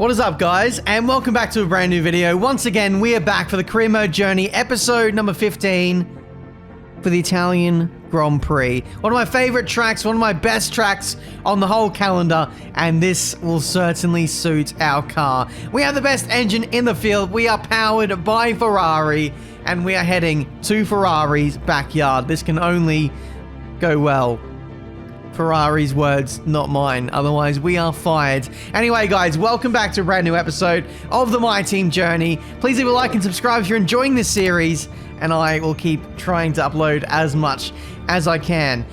What is up, guys, and welcome back to a brand new video. Once again, we are back for the career mode journey, episode number 15 for the Italian Grand Prix. One of my favorite tracks, one of my best tracks on the whole calendar, and this will certainly suit our car. We have the best engine in the field. We are powered by Ferrari, and we are heading to Ferrari's backyard. This can only go well. Ferrari's words, not mine. Otherwise, we are fired. Anyway, guys, welcome back to a brand new episode of the My Team Journey. Please leave a like and subscribe if you're enjoying this series, and I will keep trying to upload as much as I can.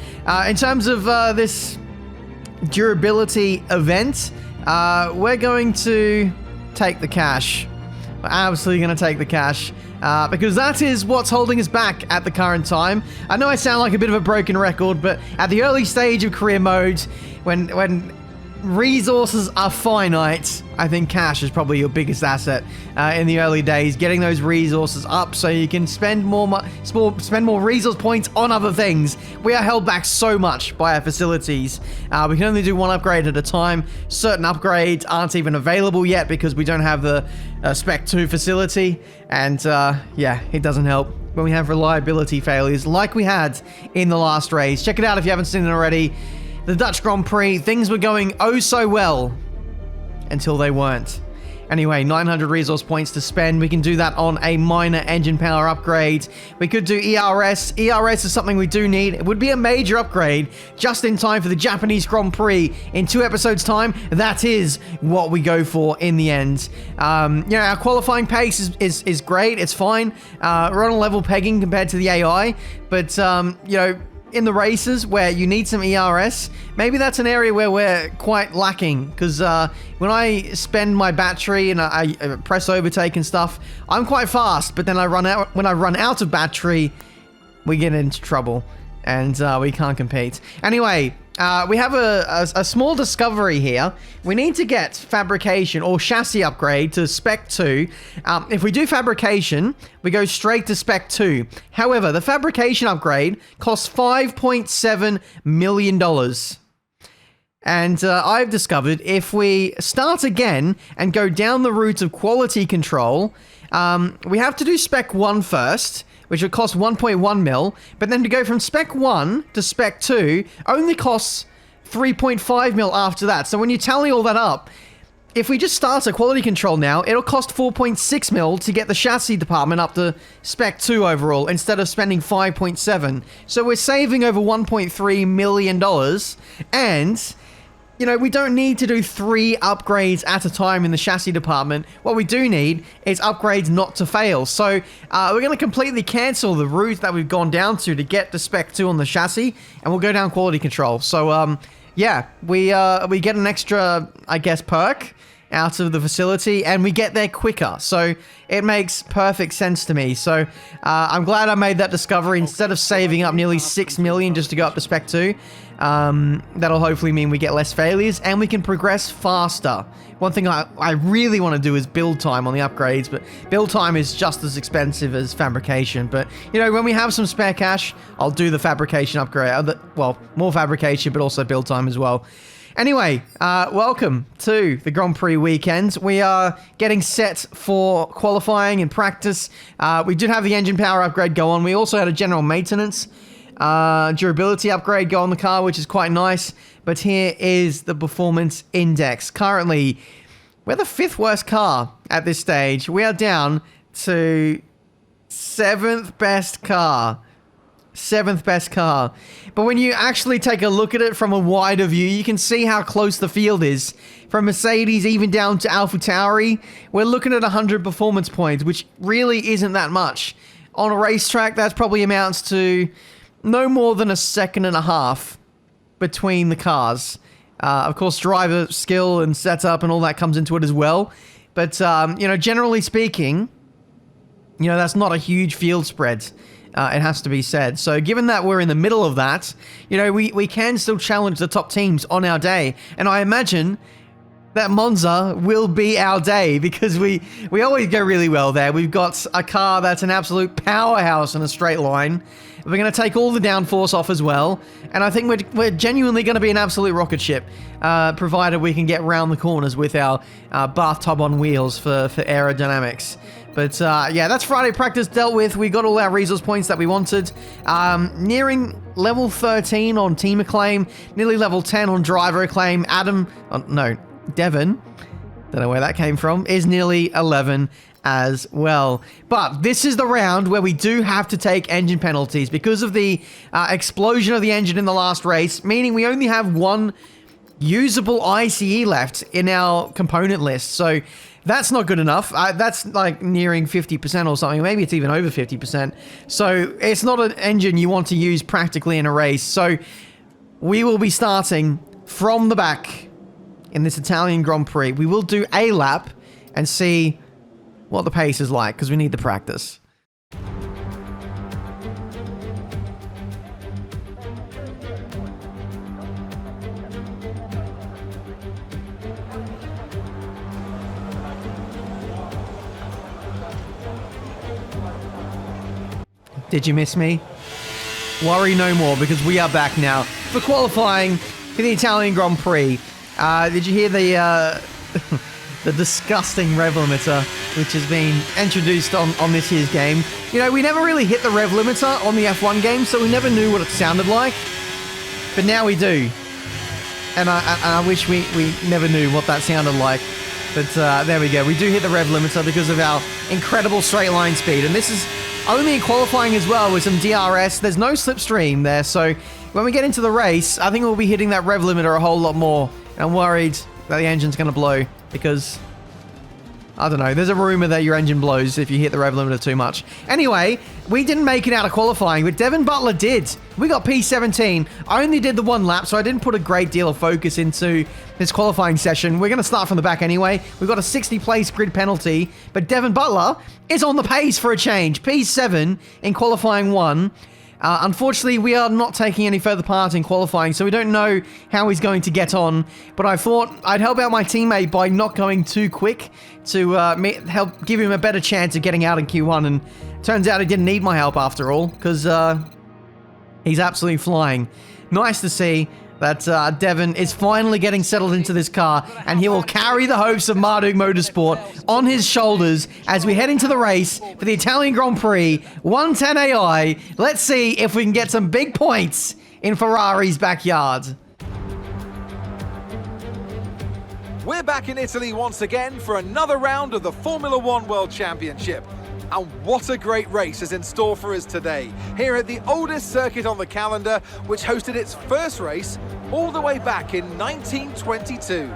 In terms of this durability event, we're going to take the cash. We're absolutely going to take the cash. Because that is what's holding us back at the current time. I know I sound like a bit of a broken record, but at the early stage of career mode, when resources are finite, I think cash is probably your biggest asset in the early days. Getting those resources up so you can spend more resource points on other things. We are held back so much by our facilities. We can only do one upgrade at a time. Certain upgrades aren't even available yet because we don't have the Spec 2 facility. And yeah, it doesn't help when we have reliability failures like we had in the last race. Check it out if you haven't seen it already. The Dutch Grand Prix, things were going oh so well until they weren't. Anyway, 900 resource points to spend. We can do that on a minor engine power upgrade. We could do ERS. ERS is something we do need. It would be a major upgrade just in time for the Japanese Grand Prix in 2 episodes' time. That is what we go for in the end. Our qualifying pace is great. It's fine. We're on a level pegging compared to the AI. But, in the races where you need some ERS, maybe that's an area where we're quite lacking, because when I spend my battery and I press overtake and stuff, I'm quite fast, but then when I run out of battery, we get into trouble, and we can't compete. Anyway, we have a small discovery here. We need to get fabrication or chassis upgrade to Spec 2. If we do fabrication, we go straight to Spec 2. However, the fabrication upgrade costs $5.7 million. And I've discovered if we start again and go down the route of quality control, we have to do Spec 1 first, which would cost 1.1 mil, but then to go from Spec 1 to Spec 2 only costs 3.5 mil after that. So when you tally all that up, if we just start a quality control now, it'll cost 4.6 mil to get the chassis department up to Spec 2 overall, instead of spending 5.7. So we're saving over $1.3 million, and we don't need to do 3 upgrades at a time in the chassis department. What we do need is upgrades not to fail. So we're going to completely cancel the route that we've gone down to get to Spec 2 on the chassis, and we'll go down quality control. So yeah, we get an extra, I guess, perk out of the facility, and we get there quicker. So it makes perfect sense to me. So I'm glad I made that discovery instead of saving up nearly $6 million just to go up to Spec 2. That'll hopefully mean we get less failures and we can progress faster. One thing I really want to do is build time on the upgrades, but build time is just as expensive as fabrication. But, when we have some spare cash, I'll do the fabrication upgrade. Well, more fabrication, but also build time as well. Anyway, welcome to the Grand Prix weekend. We are getting set for qualifying and practice. We did have the engine power upgrade go on. We also had a general maintenance durability upgrade go on the car, which is quite nice. But here is the performance index. Currently, we're the 5th worst car at this stage. We are down to 7th best car. 7th best car. But when you actually take a look at it from a wider view, you can see how close the field is. From Mercedes even down to AlphaTauri, we're looking at 100 performance points, which really isn't that much. On a racetrack, that probably amounts to no more than a second and a half between the cars. Of course, driver skill and setup and all that comes into it as well. But, generally speaking, that's not a huge field spread. It has to be said. So given that we're in the middle of that, we can still challenge the top teams on our day. And I imagine that Monza will be our day, because we always go really well there. We've got a car that's an absolute powerhouse in a straight line. We're going to take all the downforce off as well, and I think we're genuinely going to be an absolute rocket ship, provided we can get round the corners with our bathtub on wheels for aerodynamics. But yeah, that's Friday practice dealt with. We got all our resource points that we wanted. Nearing level 13 on team acclaim, nearly level 10 on driver acclaim. Devin, don't know where that came from, is nearly 11 as well. But this is the round where we do have to take engine penalties because of the explosion of the engine in the last race, meaning we only have one usable ICE left in our component list. So that's not good enough. That's like nearing 50% or something. Maybe it's even over 50%. So it's not an engine you want to use practically in a race. So we will be starting from the back in this Italian Grand Prix. We will do a lap and see what the pace is like, because we need the practice. Did you miss me? Worry no more, because we are back now for qualifying for the Italian Grand Prix. Did you hear the the disgusting rev limiter which has been introduced on this year's game? You know, we never really hit the rev limiter on the F1 game, so we never knew what it sounded like. But now we do. And I wish we never knew what that sounded like. But there we go. We do hit the rev limiter because of our incredible straight line speed. And this is only in qualifying as well with some DRS. There's no slipstream there, so when we get into the race, I think we'll be hitting that rev limiter a whole lot more. I'm worried that the engine's going to blow because, I don't know, there's a rumor that your engine blows if you hit the rev limiter too much. Anyway, we didn't make it out of qualifying, but Devin Butler did. We got P17. I only did the one lap, so I didn't put a great deal of focus into this qualifying session. We're going to start from the back anyway. We've got a 60-place grid penalty, but Devin Butler is on the pace for a change. P7 in qualifying 1. Unfortunately, we are not taking any further part in qualifying, so we don't know how he's going to get on. But I thought I'd help out my teammate by not going too quick to help give him a better chance of getting out in Q1. And turns out he didn't need my help after all, because he's absolutely flying. Nice to see that Devin is finally getting settled into this car, and he will carry the hopes of Marduk Motorsport on his shoulders as we head into the race for the Italian Grand Prix 110 AI. Let's see if we can get some big points in Ferrari's backyard. We're back in Italy once again for another round of the Formula One World Championship. And what a great race is in store for us today, here at the oldest circuit on the calendar, which hosted its first race all the way back in 1922.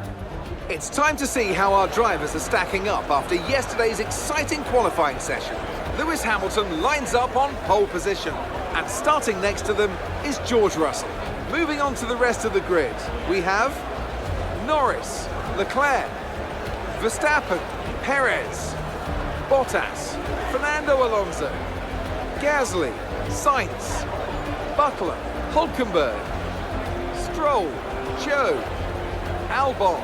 It's time to see how our drivers are stacking up after yesterday's exciting qualifying session. Lewis Hamilton lines up on pole position, and starting next to them is George Russell. Moving on to the rest of the grid, we have Norris, Leclerc, Verstappen, Perez, Bottas, Fernando Alonso, Gasly, Sainz, Butler, Hulkenberg, Stroll, Joe, Albon,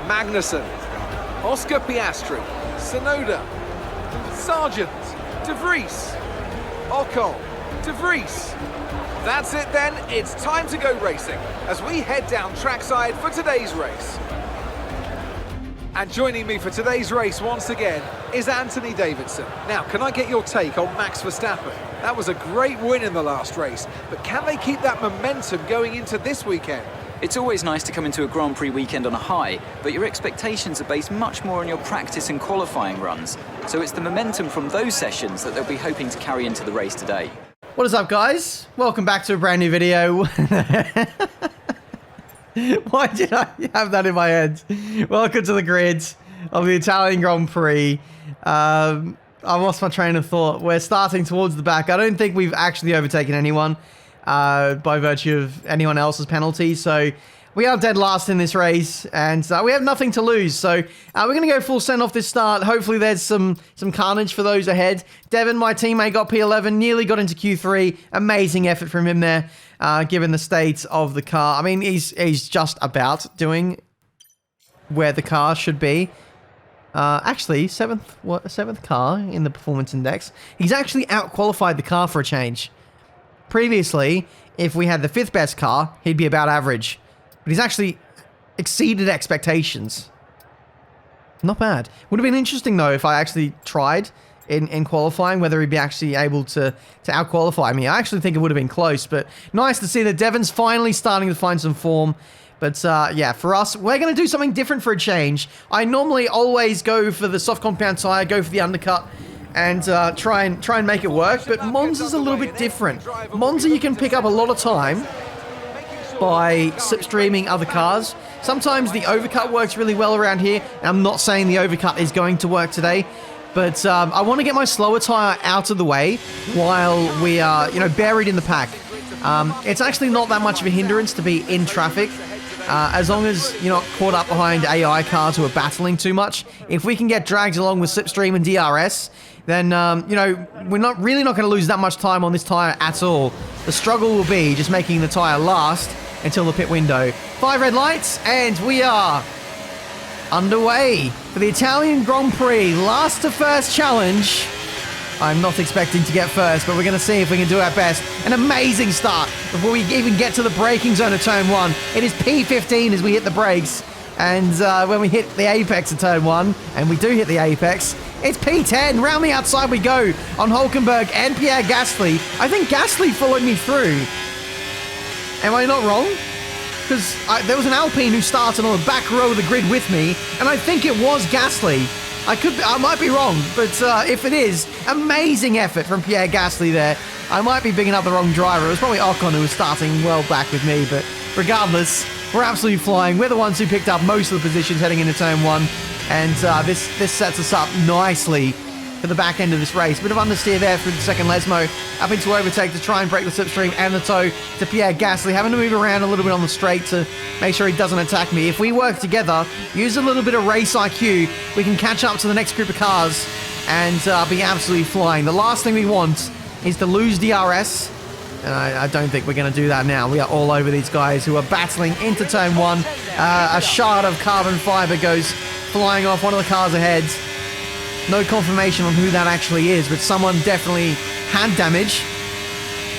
Magnussen, Oscar Piastri, Tsunoda, Sargent, De Vries, Ocon, De Vries. That's it then, it's time to go racing as we head down trackside for today's race. And joining me for today's race once again is Anthony Davidson. Now, can I get your take on Max Verstappen? That was a great win in the last race, but can they keep that momentum going into this weekend? It's always nice to come into a Grand Prix weekend on a high, but your expectations are based much more on your practice and qualifying runs. So it's the momentum from those sessions that they'll be hoping to carry into the race today. What is up, guys? Welcome back to a brand new video. Why did I have that in my head? Welcome to the grid of the Italian Grand Prix. I lost my train of thought. We're starting towards the back. I don't think we've actually overtaken anyone by virtue of anyone else's penalty. So we are dead last in this race, and we have nothing to lose. So we're going to go full send off this start. Hopefully there's some carnage for those ahead. Devin, my teammate, got P11, nearly got into Q3. Amazing effort from him there, given the state of the car. I mean, he's just about doing where the car should be. Actually, seventh car in the performance index. He's actually out-qualified the car for a change. Previously, if we had the 5th best car, he'd be about average. But he's actually exceeded expectations. Not bad. Would have been interesting, though, if I actually tried in qualifying, whether he'd be actually able to out-qualify me. I actually think it would have been close, but nice to see that Devon's finally starting to find some form. But yeah, for us, we're going to do something different for a change. I normally always go for the soft compound tire, go for the undercut, and try and make it work. But Monza's a little bit different. Monza, you can pick up a lot of time by slipstreaming other cars. Sometimes the overcut works really well around here. I'm not saying the overcut is going to work today, but I want to get my slower tire out of the way while we are, buried in the pack. It's actually not that much of a hindrance to be in traffic. As long as you're not caught up behind AI cars who are battling too much. If we can get dragged along with Slipstream and DRS, then, we're not going to lose that much time on this tyre at all. The struggle will be just making the tyre last until the pit window. 5 red lights, and we are underway for the Italian Grand Prix. Last to first challenge. I'm not expecting to get first, but we're going to see if we can do our best. An amazing start before we even get to the braking zone of turn 1. It is P15 as we hit the brakes. And when we hit the apex of turn 1, and we do hit the apex, it's P10. Round the outside we go on Hulkenberg and Pierre Gasly. I think Gasly followed me through. Am I not wrong? Because there was an Alpine who started on the back row of the grid with me, and I think it was Gasly. I might be wrong, but if it is, amazing effort from Pierre Gasly there. I might be bigging up the wrong driver. It was probably Ocon who was starting well back with me, but regardless, we're absolutely flying. We're the ones who picked up most of the positions heading into turn 1, and this sets us up nicely for the back end of this race. A bit of understeer there through the second Lesmo, up into overtake to try and break the slipstream and the toe to Pierre Gasly, having to move around a little bit on the straight to make sure he doesn't attack me. If we work together, use a little bit of race IQ, we can catch up to the next group of cars and be absolutely flying. The last thing we want is to lose DRS, and I don't think we're going to do that now. We are all over these guys who are battling into turn 1. A shard of carbon fiber goes flying off one of the cars ahead. No confirmation on who that actually is, but someone definitely had damage.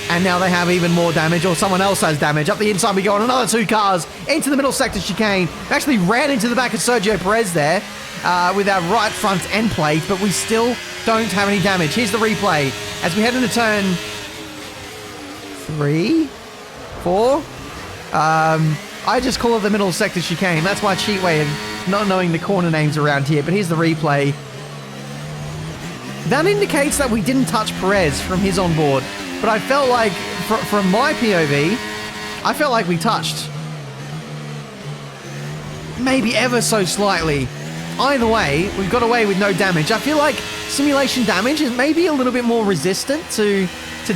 And now they have even more damage, or someone else has damage. Up the inside we go on another 2 cars into the middle sector chicane. We actually ran into the back of Sergio Perez there with our right front end plate, but we still don't have any damage. Here's the replay as we head into turn 3, 4. I just call it the middle sector chicane. That's my cheat way of not knowing the corner names around here, but here's the replay. That indicates that we didn't touch Perez from his onboard, but I felt like, from my POV, I felt like we touched. Maybe ever so slightly. Either way, we've got away with no damage. I feel like simulation damage is maybe a little bit more resistant to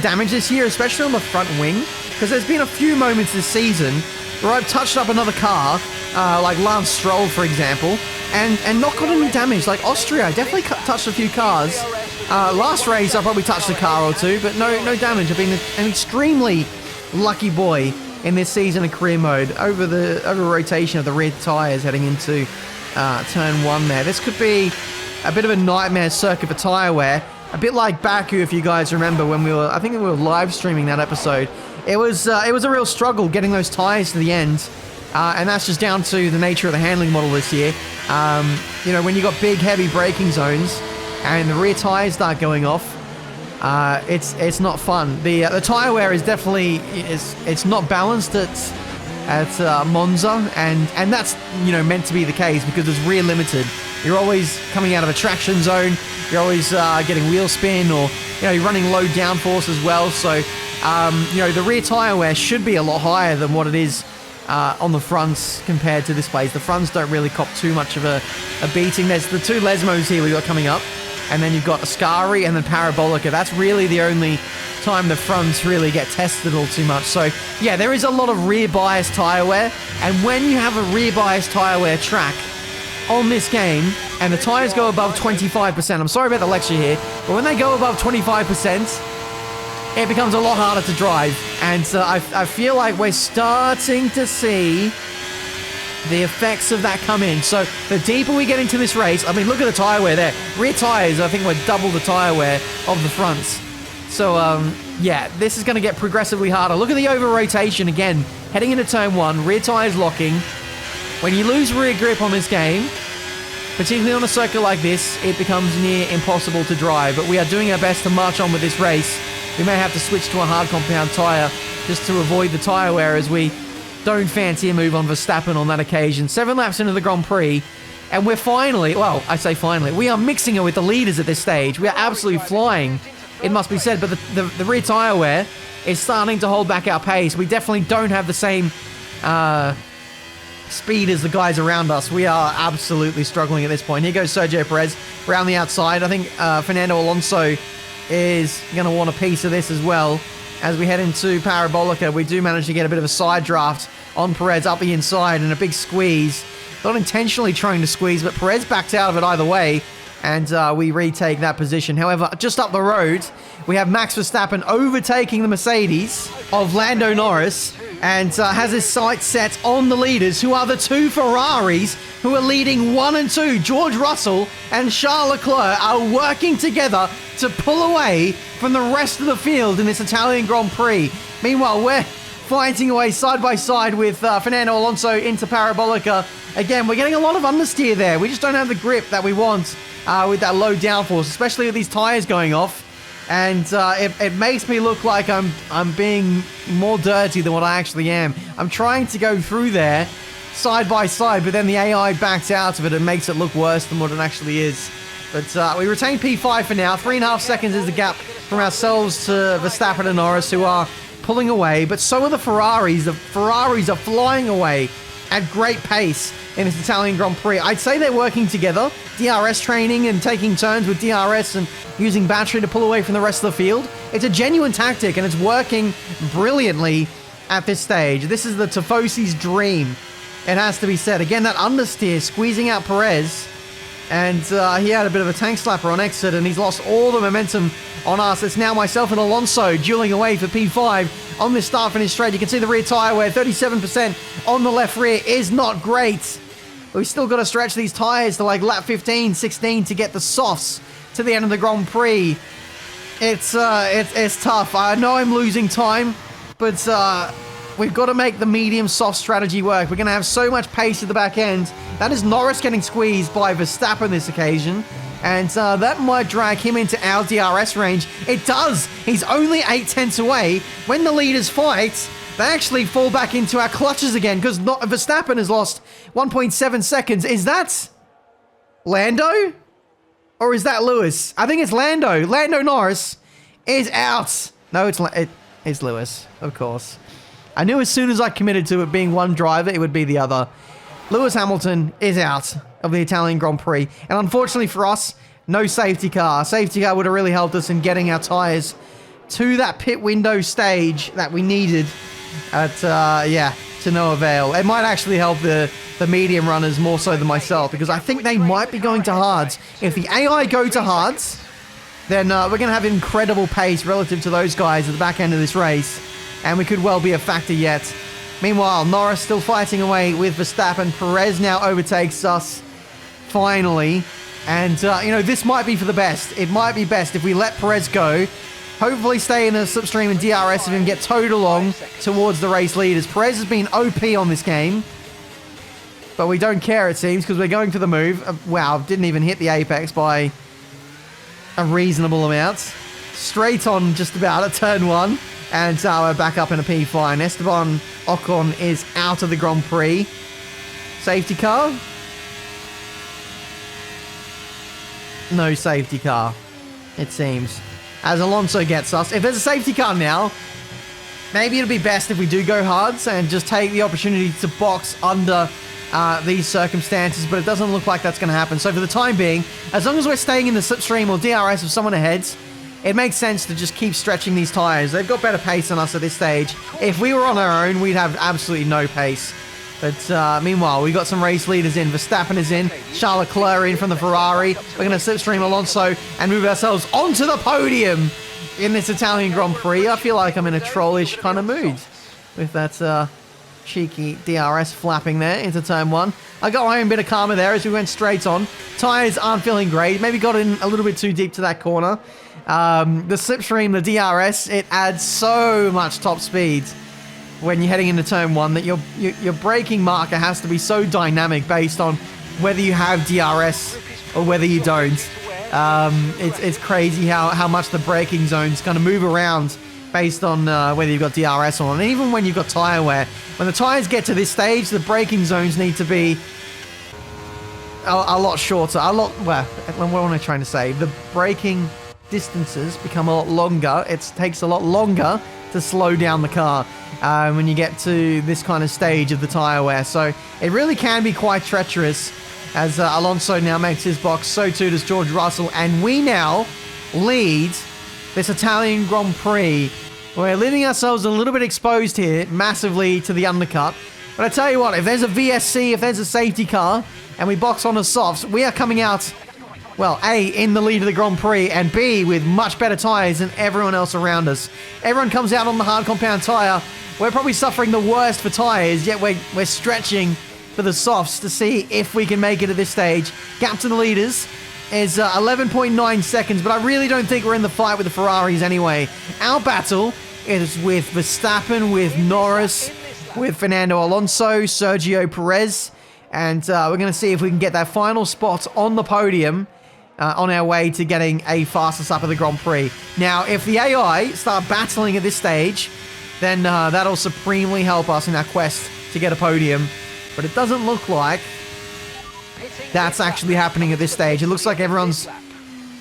damage this year, especially on the front wing, because there's been a few moments this season where I've touched up another car, like Lance Stroll, for example, and not got any damage. Like Austria, I definitely touched a few cars. Last race, I probably touched a car or 2, but no damage. I've been an extremely lucky boy in this season of career mode over rotation of the rear tyres heading into turn 1 there. This could be a bit of a nightmare circuit for tyre wear. A bit like Baku, if you guys remember, when I think we were live streaming that episode. It was a real struggle getting those tyres to the end. And that's just down to the nature of the handling model this year. When you got big, heavy braking zones and the rear tires start going off, it's not fun. The tire wear is definitely it's not balanced at Monza, and that's meant to be the case because it's rear limited. You're always coming out of a traction zone. You're always getting wheel spin, or you're running low downforce as well. So the rear tire wear should be a lot higher than what it is on the fronts compared to this place. The fronts don't really cop too much of a beating. There's the 2 Lesmos here we got coming up, and then you've got Ascari and then Parabolica. That's really the only time the fronts really get tested all too much. So yeah, there is a lot of rear bias tire wear, and when you have a rear bias tire wear track on this game and the tires go above 25%, I'm sorry about the lecture here, but when they go above 25%, it becomes a lot harder to drive. And I feel like we're starting to see the effects of that come in. So the deeper we get into this race, I mean, look at the tire wear there. Rear tires, I think, were double the tire wear of the fronts. So, yeah, this is going to get progressively harder. Look at the over-rotation again. Heading into turn 1, rear tires locking. When you lose rear grip on this game, particularly on a circuit like this, it becomes near impossible to drive. But we are doing our best to march on with this race. We may have to switch to a hard compound tire just to avoid the tire wear, as we don't fancy a move on Verstappen on that occasion. 7 laps into the Grand Prix, and we're finally, well, I say finally, we are mixing it with the leaders at this stage. We are absolutely flying, it must be said, but the rear tire wear is starting to hold back our pace. We definitely don't have the same speed as the guys around us. We are absolutely struggling at this point. Here goes Sergio Perez around the outside. I think Fernando Alonso is going to want a piece of this as well. As we head into Parabolica, we do manage to get a bit of a side draft on Perez up the inside and a big squeeze. Not intentionally trying to squeeze, but Perez backed out of it either way, and we retake that position. However, just up the road, we have Max Verstappen overtaking the Mercedes of Lando Norris, and has his sights set on the leaders, who are the 2 Ferraris who are leading 1 and 2. George Russell and Charles Leclerc are working together to pull away from the rest of the field in this Italian Grand Prix. Meanwhile, we're fighting away side by side with Fernando Alonso into Parabolica. Again, we're getting a lot of understeer there. We just don't have the grip that we want with that low downforce, especially with these tires going off. And it makes me look like I'm being more dirty than what I actually am. I'm trying to go through there side by side, but then the AI backs out of it and makes it look worse than what it actually is. But we retain P5 for now. 3.5 seconds is the gap from ourselves to Verstappen and Norris, who are pulling away. But so are the Ferraris. The Ferraris are flying away at great pace in this Italian Grand Prix. I'd say they're working together. DRS training and taking turns with DRS and using battery to pull away from the rest of the field. It's a genuine tactic, and it's working brilliantly at this stage. This is the Tifosi's dream, it has to be said. Again, that understeer squeezing out Perez. And he had a bit of a tank slapper on exit, and he's lost all the momentum on us. It's now myself and Alonso dueling away for P5 on this start-finish straight. You can see the rear tyre wear, 37% on the left rear is not great. We've still got to stretch these tyres to like lap 15, 16 to get the softs to the end of the Grand Prix. It's tough. I know I'm losing time, but we've got to make the medium soft strategy work. We're going to have so much pace at the back end. That is Norris getting squeezed by Verstappen this occasion, and that might drag him into our DRS range. It does. He's only 0.8 away. When the leaders fight, they actually fall back into our clutches again, because Verstappen has lost 1.7 seconds. Is that Lando? Or is that Lewis? I think it's Lando. Lando Norris is out. No, it's Lewis, of course. I knew as soon as I committed to it being one driver, it would be the other. Lewis Hamilton is out of the Italian Grand Prix. And unfortunately for us, no safety car. Safety car would have really helped us in getting our tyres to that pit window stage that we needed. Yeah, to no avail. It might actually help the medium runners more so than myself, because I think they might be going to hards. If the AI go to hards, then we're going to have incredible pace relative to those guys at the back end of this race, and we could well be a factor yet. Meanwhile, Norris still fighting away with Verstappen. Perez now overtakes us, finally. And, you know, this might be for the best. It might be best if we let Perez go. Hopefully stay in the slipstream and DRS of him, get towed along towards the race leaders. Perez has been OP on this game, but we don't care, it seems, because we're going for the move. Wow, didn't even hit the apex by a reasonable amount. Straight on just about at turn 1. And we're back up in a P5. Esteban Ocon is out of the Grand Prix. Safety car? No safety car, it seems. As Alonso gets us. If there's a safety car now, maybe it'll be best if we do go hards and just take the opportunity to box under these circumstances, but it doesn't look like that's going to happen. So for the time being, as long as we're staying in the slipstream or DRS of someone ahead, it makes sense to just keep stretching these tyres. They've got better pace than us at this stage. If we were on our own, we'd have absolutely no pace. But meanwhile, we've got some race leaders in. Verstappen is in. Charles Leclerc in from the Ferrari. We're going to slipstream Alonso and move ourselves onto the podium in this Italian Grand Prix. I feel like I'm in a trollish kind of mood with that cheeky DRS flapping there into turn 1. I got my own bit of karma there as we went straight on. Tyres aren't feeling great. Maybe got in a little bit too deep to that corner. The slipstream, the DRS, it adds so much top speed when you're heading into turn 1 that your braking marker has to be so dynamic based on whether you have DRS or whether you don't. It's crazy how much the braking zones kind of move around based on whether you've got DRS or not. And even when you've got tyre wear, when the tyres get to this stage, the braking zones need to be a lot shorter. Well, what am I trying to say? The braking distances become a lot longer. It takes a lot longer to slow down the car when you get to this kind of stage of the tyre wear. So it really can be quite treacherous. As Alonso now makes his box, so too does George Russell. And we now lead this Italian Grand Prix. We're leaving ourselves a little bit exposed here, massively to the undercut. But I tell you what, if there's a VSC, if there's a safety car, and we box on the softs, we are coming out, well, A, in the lead of the Grand Prix, and B, with much better tyres than everyone else around us. Everyone comes out on the hard compound tyre. We're probably suffering the worst for tyres, yet we're stretching for the softs to see if we can make it at this stage. Gap to the leaders is 11.9 seconds, but I really don't think we're in the fight with the Ferraris anyway. Our battle is with Verstappen, with Norris, with Fernando Alonso, Sergio Perez, and we're going to see if we can get that final spot on the podium on our way to getting a fastest lap of the Grand Prix. Now, if the AI start battling at this stage, then that'll supremely help us in our quest to get a podium. But it doesn't look like that's actually happening at this stage. It looks like everyone's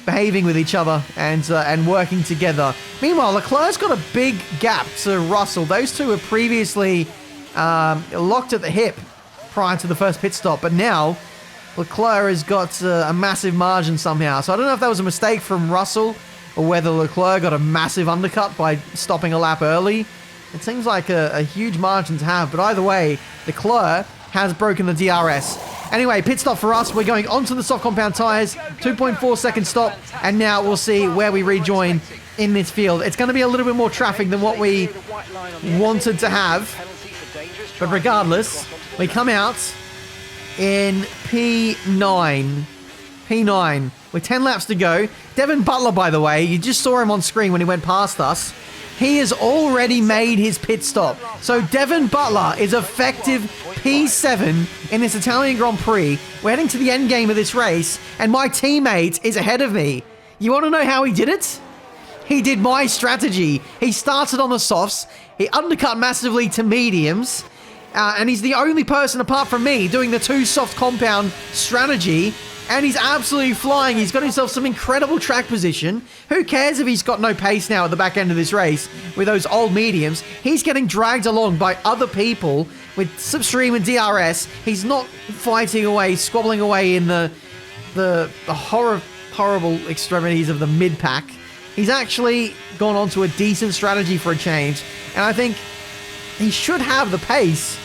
behaving with each other and working together. Meanwhile, Leclerc's got a big gap to Russell. Those two were previously locked at the hip prior to the first pit stop, but now Leclerc has got a massive margin somehow. So I don't know if that was a mistake from Russell or whether Leclerc got a massive undercut by stopping a lap early. It seems like a huge margin to have, but either way, Leclerc has broken the DRS. Anyway, pit stop for us. We're going onto the soft compound tyres. 2.4 second stop. And now we'll see where we rejoin in this field. It's going to be a little bit more traffic than what we wanted to have. But regardless, we come out in P9. P9 with 10 laps to go. Devin Butler, by the way, you just saw him on screen when he went past us. He has already made his pit stop. So Devin Butler is effective P7 in this Italian Grand Prix. We're heading to the end game of this race, and my teammate is ahead of me. You want to know how he did it? He did my strategy. He started on the softs, he undercut massively to mediums, and he's the only person apart from me doing the two soft compound strategy. And he's absolutely flying. He's got himself some incredible track position. Who cares if he's got no pace now at the back end of this race with those old mediums? He's getting dragged along by other people with slipstream and DRS. He's not fighting away, squabbling away in the horrible extremities of the mid-pack. He's actually gone on to a decent strategy for a change. And I think he should have the pace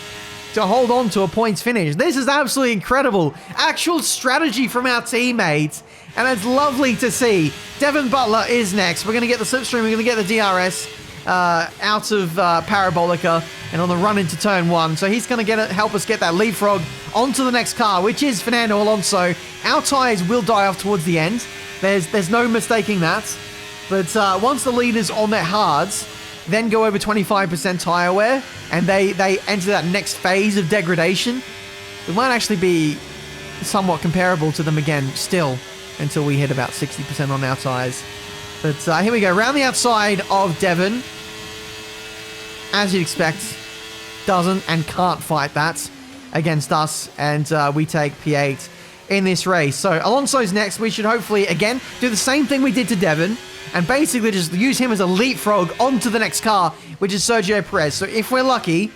to hold on to a points finish. This is absolutely incredible. Actual strategy from our teammates, and it's lovely to see. Devin Butler is next. We're going to get the slipstream, we're going to get the DRS out of Parabolica and on the run into turn 1. So he's going to help us get that leapfrog onto the next car, which is Fernando Alonso. Our tyres will die off towards the end. There's no mistaking that. But once the leaders on their hards then go over 25% tyre wear, and they enter that next phase of degradation, it might actually be somewhat comparable to them again still until we hit about 60% on our tyres. But here we go, around the outside of Devon. As you'd expect, doesn't and can't fight that against us, and we take P8 in this race. So Alonso's next. We should hopefully, again, do the same thing we did to Devon, and basically just use him as a leapfrog onto the next car, which is Sergio Perez. So if we're lucky,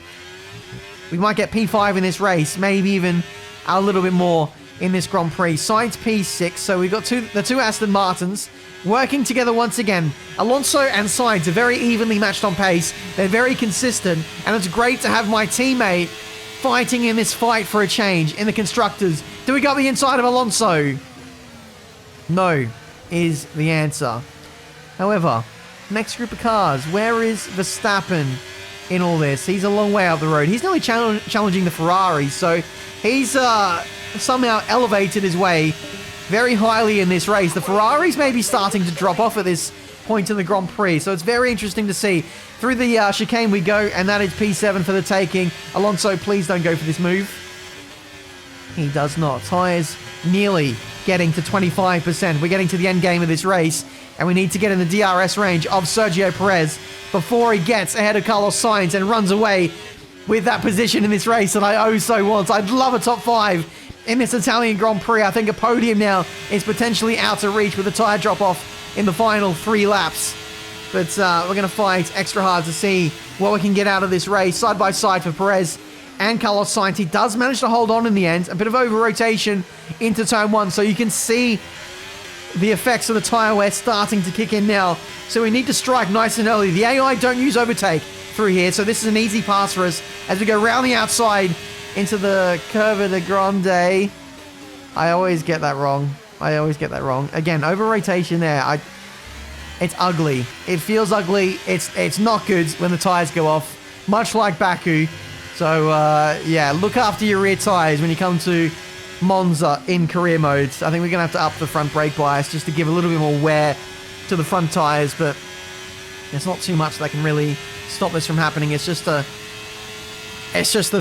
we might get P5 in this race, maybe even a little bit more in this Grand Prix. Sainz P6, so we've got the two Aston Martins working together once again. Alonso and Sainz are very evenly matched on pace. They're very consistent, and it's great to have my teammate fighting in this fight for a change in the Constructors. Do we got the inside of Alonso? No, is the answer. However, next group of cars, where is Verstappen in all this. He's a long way up the road. He's nearly challenging the Ferrari, so he's somehow elevated his way very highly in this race. The Ferraris may be starting to drop off at this point in the Grand Prix, so it's very interesting to see. Through the chicane we go, and that is P7 for the taking. Alonso, please don't go for this move. He does not. Tyres nearly getting to 25%. We're getting to the end game of this race, and we need to get in the DRS range of Sergio Perez before he gets ahead of Carlos Sainz and runs away with that position in this race that I oh so want. I'd love a top 5 in this Italian Grand Prix. I think a podium now is potentially out of reach with a tyre drop-off in the final 3 laps. But we're going to fight extra hard to see what we can get out of this race. Side by side for Perez and Carlos Sainz. He does manage to hold on in the end. A bit of over-rotation into turn 1. So you can see the effects of the tyre wear starting to kick in now. So we need to strike nice and early. The AI don't use overtake through here. So this is an easy pass for us as we go round the outside into the Curva de Grande. I always get that wrong. Again, over-rotation there. It's ugly. It feels ugly. It's not good when the tires go off, much like Baku. So, yeah, look after your rear tires when you come to Monza in career mode. I think we're going to have to up the front brake bias just to give a little bit more wear to the front tires, but there's not too much that can really stop this from happening. It's just the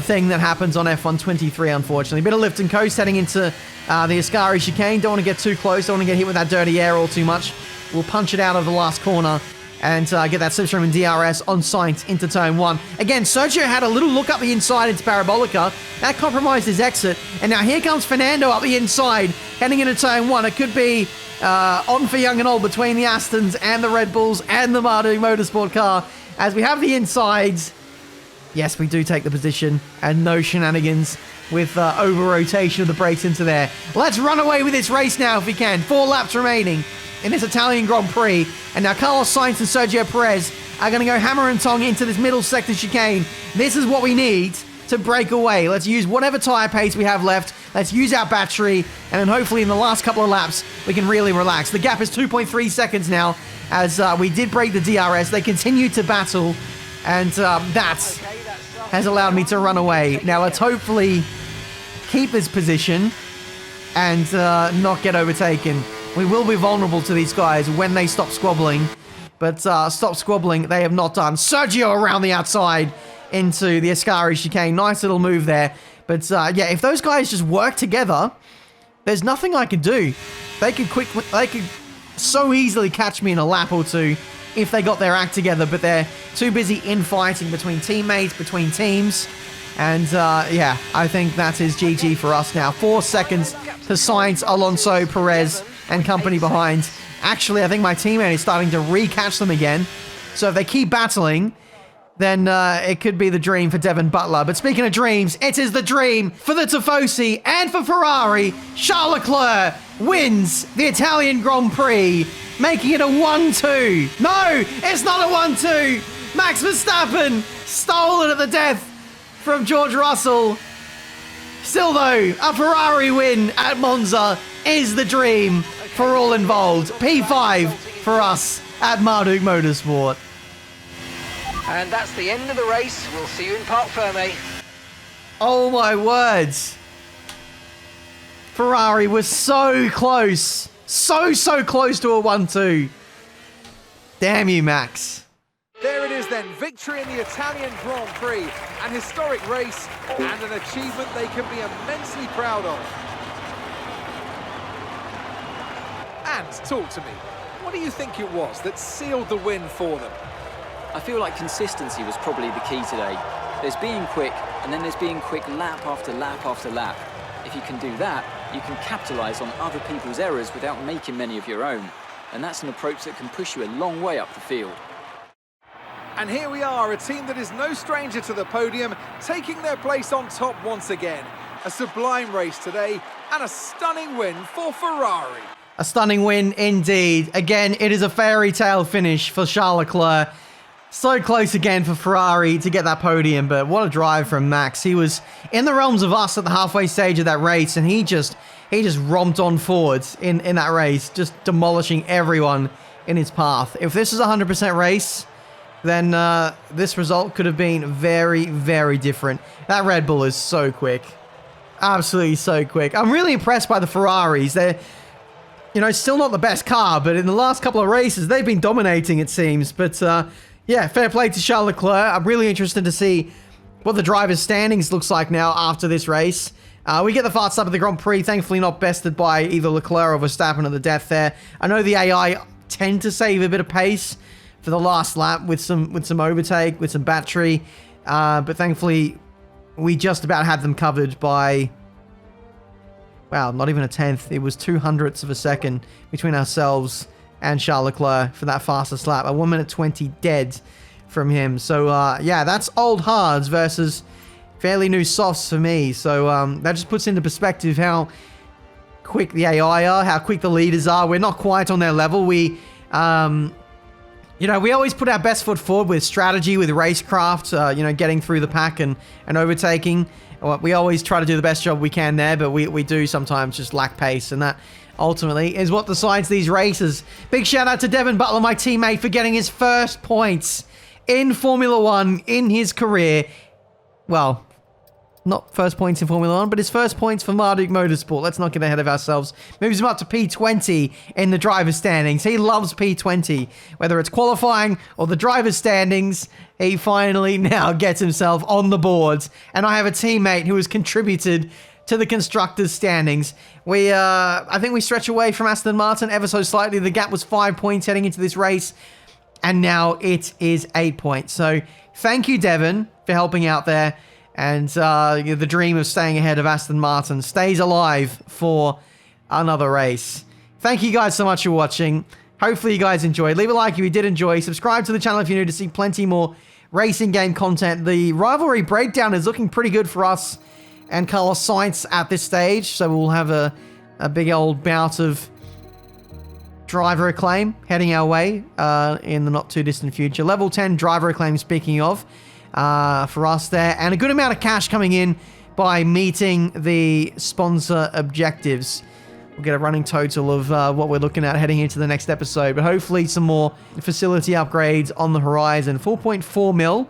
thing that happens on F1 23, unfortunately. Bit of lift and coast heading into the Ascari chicane. Don't want to get too close. Don't want to get hit with that dirty air all too much. We'll punch it out of the last corner and get that slipstream and DRS on Sainz into turn 1. Again, Sergio had a little look up the inside into Parabolica. That compromised his exit. And now here comes Fernando up the inside, heading into turn 1. It could be on for young and old between the Astons and the Red Bulls and the Marduk Motorsport car. As we have the insides, yes, we do take the position and no shenanigans with over-rotation of the brakes into there. Let's run away with this race now if we can. 4 laps remaining in this Italian Grand Prix. And now Carlos Sainz and Sergio Perez are going to go hammer and tong into this middle sector chicane. This is what we need to break away. Let's use whatever tyre pace we have left. Let's use our battery. And then hopefully in the last couple of laps, we can really relax. The gap is 2.3 seconds now as we did break the DRS. They continue to battle. And that has allowed me to run away. Now let's hopefully keep this position and not get overtaken. We will be vulnerable to these guys when they stop squabbling. But stop squabbling, they have not done. Sergio around the outside into the Ascari chicane. Nice little move there. But yeah, if those guys just work together, there's nothing I could do. They could so easily catch me in a lap or two if they got their act together. But they're too busy infighting between teammates, between teams. And yeah, I think that is GG for us now. 4 seconds to Sainz, Alonso, Perez, and company behind. Actually, I think my teammate is starting to re-catch them again. So if they keep battling, then it could be the dream for Devin Butler. But speaking of dreams, it is the dream for the Tifosi and for Ferrari. Charles Leclerc wins the Italian Grand Prix, making it a 1-2. No, it's not a 1-2. Max Verstappen stole it at the death from George Russell. Still though, a Ferrari win at Monza is the dream for all involved. P5 for us at Marduk Motorsport. And that's the end of the race. We'll see you in Parc Ferme. Oh my words. Ferrari was so close. So close to a 1-2. Damn you, Max. There it is then, victory in the Italian Grand Prix, an historic race and an achievement they can be immensely proud of. And talk to me, what do you think it was that sealed the win for them? I feel like consistency was probably the key today. There's being quick, and then there's being quick lap after lap after lap. If you can do that, you can capitalise on other people's errors without making many of your own. And that's an approach that can push you a long way up the field. And here we are, a team that is no stranger to the podium, taking their place on top once again. A sublime race today, and a stunning win for Ferrari. A stunning win indeed. Again, it is a fairy tale finish for Charles Leclerc. So close again for Ferrari to get that podium, but what a drive from Max. He was in the realms of us at the halfway stage of that race, and he just romped on forwards in that race, just demolishing everyone in his path. If this is a 100% race, then this result could have been very, very different. That Red Bull is so quick. Absolutely so quick. I'm really impressed by the Ferraris. They're, you know, still not the best car, but in the last couple of races, they've been dominating, it seems. But, yeah, fair play to Charles Leclerc. I'm really interested to see what the driver's standings looks like now after this race. We get the fast start of the Grand Prix, thankfully not bested by either Leclerc or Verstappen at the death there. I know the AI tend to save a bit of pace for the last lap with some overtake, with some battery, but thankfully we just about had them covered by, wow, not even a tenth. It was 200ths of a second between ourselves and Charles Leclerc for that fastest lap. A 1 minute 20 dead from him. So yeah, that's old hards versus fairly new softs for me. So that just puts into perspective how quick the AI are, how quick the leaders are. We're not quite on their level. We, you know, we always put our best foot forward with strategy, with racecraft, you know, getting through the pack and overtaking. We always try to do the best job we can there, but we do sometimes just lack pace, and that ultimately is what decides these races. Big shout out to Devin Butler, my teammate, for getting his first points in Formula One in his career. Well, not first points in Formula 1, but his first points for Marduk Motorsport. Let's not get ahead of ourselves. Moves him up to P20 in the driver's standings. He loves P20. Whether it's qualifying or the driver's standings, he finally now gets himself on the boards. And I have a teammate who has contributed to the constructors' standings. I think we stretch away from Aston Martin ever so slightly. The gap was 5 points heading into this race, and now it is 8 points. So thank you, Devin, for helping out there. And the dream of staying ahead of Aston Martin stays alive for another race. Thank you guys so much for watching. Hopefully you guys enjoyed. Leave a like if you did enjoy. Subscribe to the channel if you're new to see plenty more racing game content. The rivalry breakdown is looking pretty good for us and Carlos Sainz at this stage. So we'll have a big old bout of driver acclaim heading our way in the not too distant future. Level 10 driver acclaim, speaking of, for us there, and a good amount of cash coming in by meeting the sponsor objectives. We'll get a running total of what we're looking at heading into the next episode, but hopefully some more facility upgrades on the horizon. 4.4 mil.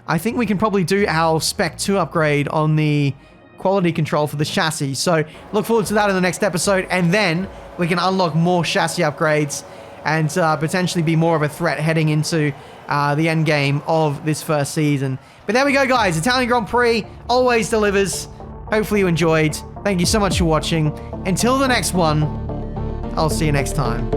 I think we can probably do our Spec 2 upgrade on the quality control for the chassis, so look forward to that in the next episode, and then we can unlock more chassis upgrades and potentially be more of a threat heading into the end game of this first season. But there we go, guys. Italian Grand Prix always delivers. Hopefully you enjoyed. Thank you so much for watching. Until the next one, I'll see you next time.